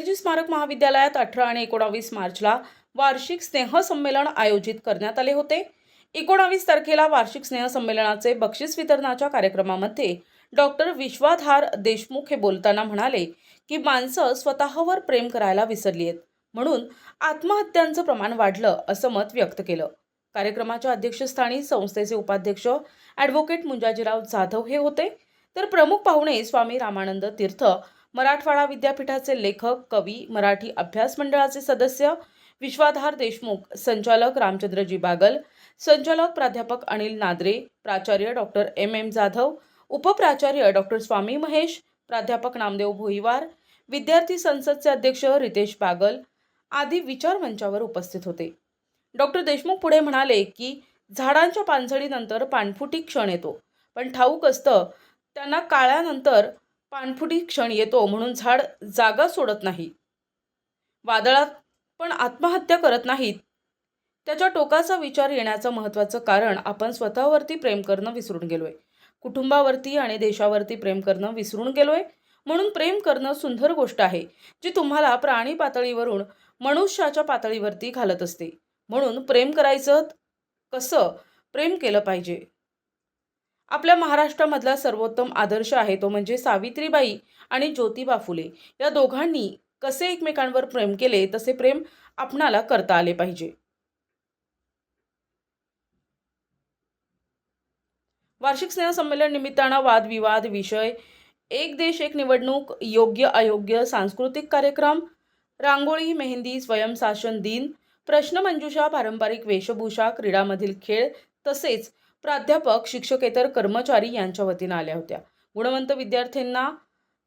बहिर्जी स्मारक महाविद्यालयात 18 आणि 19 मार्चला वार्षिक स्नेहसंमेलन आयोजित करण्यात आले होते। 19 तारखेला वार्षिक स्नेहसंमेलनाचे बक्षीस वितरणाच्या कार्यक्रमामध्ये डॉक्टर विश्वाधार देशमुख हे बोलताना म्हणाले की माणसं स्वतःवर प्रेम करायला विसरली आहेत, म्हणून आत्महत्यांचं प्रमाण वाढलं असं मत व्यक्त केलं। कार्यक्रमाच्या अध्यक्षस्थानी संस्थेचे उपाध्यक्ष ॲडव्होकेट मुंजाजीराव जाधव हे होते, तर प्रमुख पाहुणे स्वामी रामानंद तीर्थ, मराठवाडा विद्यापीठाचे लेखक, कवी, मराठी अभ्यास मंडळाचे सदस्य विश्वाधार देशमुख, संचालक रामचंद्रजी बागल, संचालक प्राध्यापक अनिल नादरे, प्राचार्य डॉक्टर एम जाधव, उपप्राचार्य डॉक्टर स्वामी महेश, प्राध्यापक नामदेव भोईवार, विद्यार्थी संसदचे अध्यक्ष रितेश बागल आदी विचार मंचावर उपस्थित होते। डॉक्टर देशमुख पुढे म्हणाले की झाडांच्या पानझडीनंतर पानफुटी क्षण येतो, पण ठाऊक असतं त्यांना काळानंतर पानफुटी क्षण येतो, म्हणून झाड जागा सोडत नाही, वादळात पण आत्महत्या करत नाहीत। त्याच्या टोकाचा विचार येण्याचं महत्त्वाचं कारण आपण स्वतःवरती प्रेम करणं विसरून गेलोय, कुटुंबावरती आणि देशावरती प्रेम करणं विसरून गेलोय। म्हणून प्रेम करणं सुंदर गोष्ट आहे, जी तुम्हाला प्राणी पातळीवरून मनुष्याच्या पातळीवरती घालत असते। म्हणून प्रेम करायचं कसं, प्रेम केलं पाहिजे। आपल्या महाराष्ट्रामधला सर्वोत्तम आदर्श आहे तो म्हणजे सावित्रीबाई आणि ज्योतिबा फुले या दोघांनी कसे एकमेकांवर प्रेम केले, तसे प्रेम आपणाला करता आले पाहिजे। वार्षिक स्नेहसंमेलन निमित्तानं वादविवाद विषय, एक देश एक निवडणूक, योग्य अयोग्य, सांस्कृतिक कार्यक्रम, रांगोळी, मेहंदी, स्वयंशासन दिन, प्रश्नमंजुषा, पारंपरिक वेशभूषा, क्रीडामधील खेळ तसेच प्राध्यापक, शिक्षकेतर कर्मचारी यांच्या वतीने आल्या होत्या। गुणवंत विद्यार्थ्यांना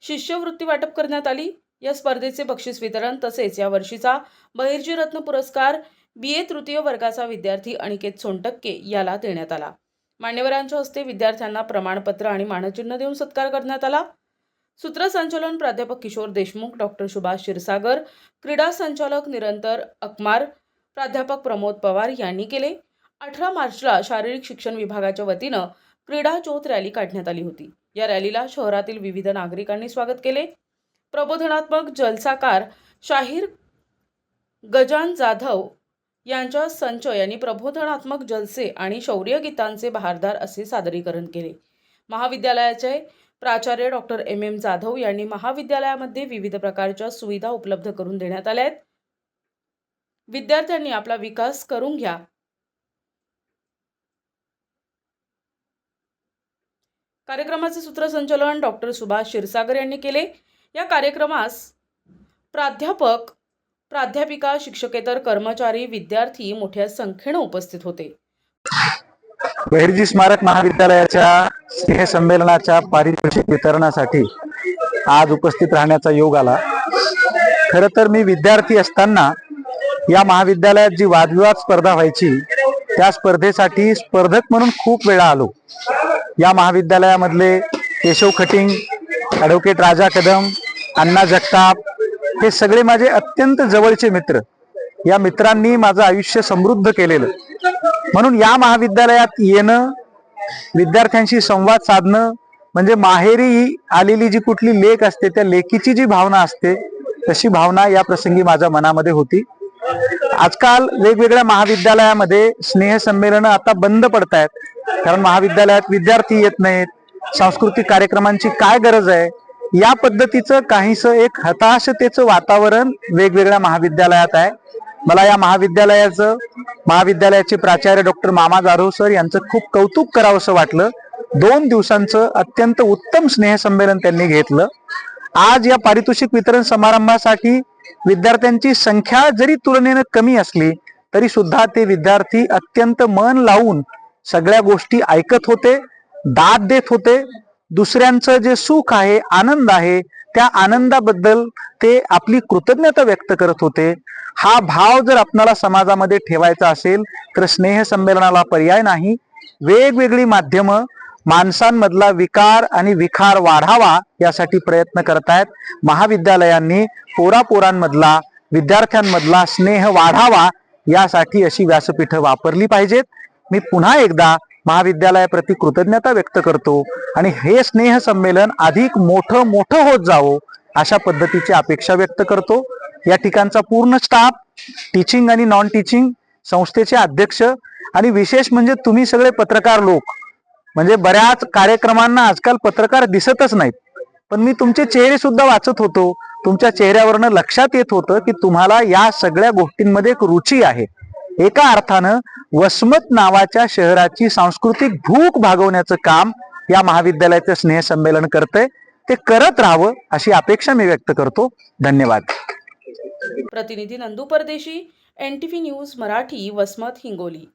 शिष्यवृत्ती वाटप करण्यात आली। या स्पर्धेचे बक्षीस वितरण तसेच या वर्षीचा बहिर्जी रत्न पुरस्कार BA तृतीय वर्गाचा विद्यार्थी अनिकेत सोनटक्के याला देण्यात आला। मान्यवरांच्या हस्ते विद्यार्थ्यांना प्रमाणपत्र आणि मानचिन्ह देऊन सत्कार करण्यात आला। सूत्रसंचालन प्राध्यापक किशोर देशमुख, डॉक्टर सुभाष क्षीरसागर, क्रीडा संचालक निरंतर अकमार, प्राध्यापक प्रमोद पवार यांनी केले। 18 मार्चला शारीरिक शिक्षण विभागाच्या वतीनं क्रीडा ज्योत रॅली काढण्यात आली होती। या रॅलीला शहरातील विविध नागरिकांनी स्वागत केले। प्रबोधनात्मक जलसाकार शाहीर गजान जाधव यांच्या संच यांनी प्रबोधनात्मक जलसे आणि शौर्य गीतांचे बहारदार असे सादरीकरण केले। महाविद्यालयाचे प्राचार्य डॉक्टर एम जाधव यांनी महाविद्यालयामध्ये विविध प्रकारच्या सुविधा उपलब्ध करून देण्यात आल्या आहेत। विद्यार्थ्यांनी आपला विकास करून घ्या। कार्यक्रमाचे सूत्रसंचालन डॉक्टर सुभाष क्षीरसागर यांनी केले। या कार्यक्रमास प्राध्यापक, प्राध्यापिका, शिक्षकेतर कर्मचारी, विद्यार्थी मोठ्या संख्येने उपस्थित होते। बहिर्जी स्मारक महाविद्यालयाच्या स्नेहसंमेलनाच्या पारितोषिक वितरणासाठी आज उपस्थित राहण्याचा योग आला। खरं तर मी विद्यार्थी असताना या महाविद्यालयात जी वादविवाद स्पर्धा व्हायची त्या स्पर्धेसाठी स्पर्धक म्हणून खूप वेळा आलो। या महाविद्यालयामधले केशव खटिंग, ॲडव्होकेट राजा कदम, अण्णा जगताप हे सगळे माझे अत्यंत जवळचे मित्र। या मित्रांनी माझं आयुष्य समृद्ध केलेलं, म्हणून या महाविद्यालयात येणं, विद्यार्थ्यांशी संवाद साधणं म्हणजे माहेरी आलेली जी कुठली लेक असते त्या लेकीची जी भावना असते तशी भावना या प्रसंगी माझ्या मनामध्ये होती। आजकाल वेगवेगळ्या महाविद्यालयामध्ये स्नेहसंमेलन आता बंद पडत आहेत, कारण महाविद्यालयात विद्यार्थी येत नाहीत। सांस्कृतिक कार्यक्रमांची काय गरज आहे, या पद्धतीचं काहीसं एक हताशतेचं वातावरण वेगवेगळ्या महाविद्यालयात आहे। मला या महाविद्यालयाचे प्राचार्य डॉक्टर मामा जाधव सर यांचं खूप कौतुक करावंसं वाटलं। 2 दिवसांचं अत्यंत उत्तम स्नेहसंमेलन त्यांनी घेतलं। आज या पारितोषिक वितरण समारंभासाठी विद्यार्थ्यांची संख्या जरी तुलनेने कमी असली तरी सुद्धा ते विद्यार्थी अत्यंत मन लावून सगळ्या गोष्टी ऐकत होते, दाद देत होते। दुसऱ्यांचं जे सुख आहे, आनंद आहे, त्या आनंदाबद्दल ते आपली कृतज्ञता व्यक्त करत होते। हा भाव जर आपल्याला समाजामध्ये ठेवायचा असेल तर स्नेहसंमेलनाला पर्याय नाही। वेगवेगळी माध्यमं माणसांमधला विकार आणि विखार वाढावा यासाठी प्रयत्न करतायत। महाविद्यालयांनी पोरापोरांमधला, विद्यार्थ्यांमधला स्नेह वाढावा यासाठी अशी व्यासपीठं वापरली पाहिजेत। मी पुन्हा एकदा महाविद्यालयाप्रती कृतज्ञता व्यक्त करतो आणि हे स्नेह संमेलन अधिक मोठं होत जावो अशा पद्धतीची अपेक्षा व्यक्त करतो. या ठिकाणचा पूर्ण स्टाफ, टीचिंग आणि नॉन टीचिंग, संस्थेचे अध्यक्ष आणि विशेष म्हणजे तुम्ही सगळे पत्रकार लोक, म्हणजे बऱ्याच कार्यक्रमांना आजकाल पत्रकार दिसतच नाहीत, पण मी तुमचे चेहरे सुद्धा वाचत होतो. तुमच्या चेहऱ्यावरनं लक्षात येत होतं की तुम्हाला या सगळ्या गोष्टींमध्ये एक रुची आहे. एका अर्थानं वसमत नावाच्या शहराची सांस्कृतिक भूक भागवण्याचं काम या महाविद्यालयाचं स्नेहसंमेलन करतंय. ते करत राहावं अशी अपेक्षा मी व्यक्त करतो. धन्यवाद. प्रतिनिधी नंदू परदेशी, NTV न्यूज मराठी, वसमत, हिंगोली.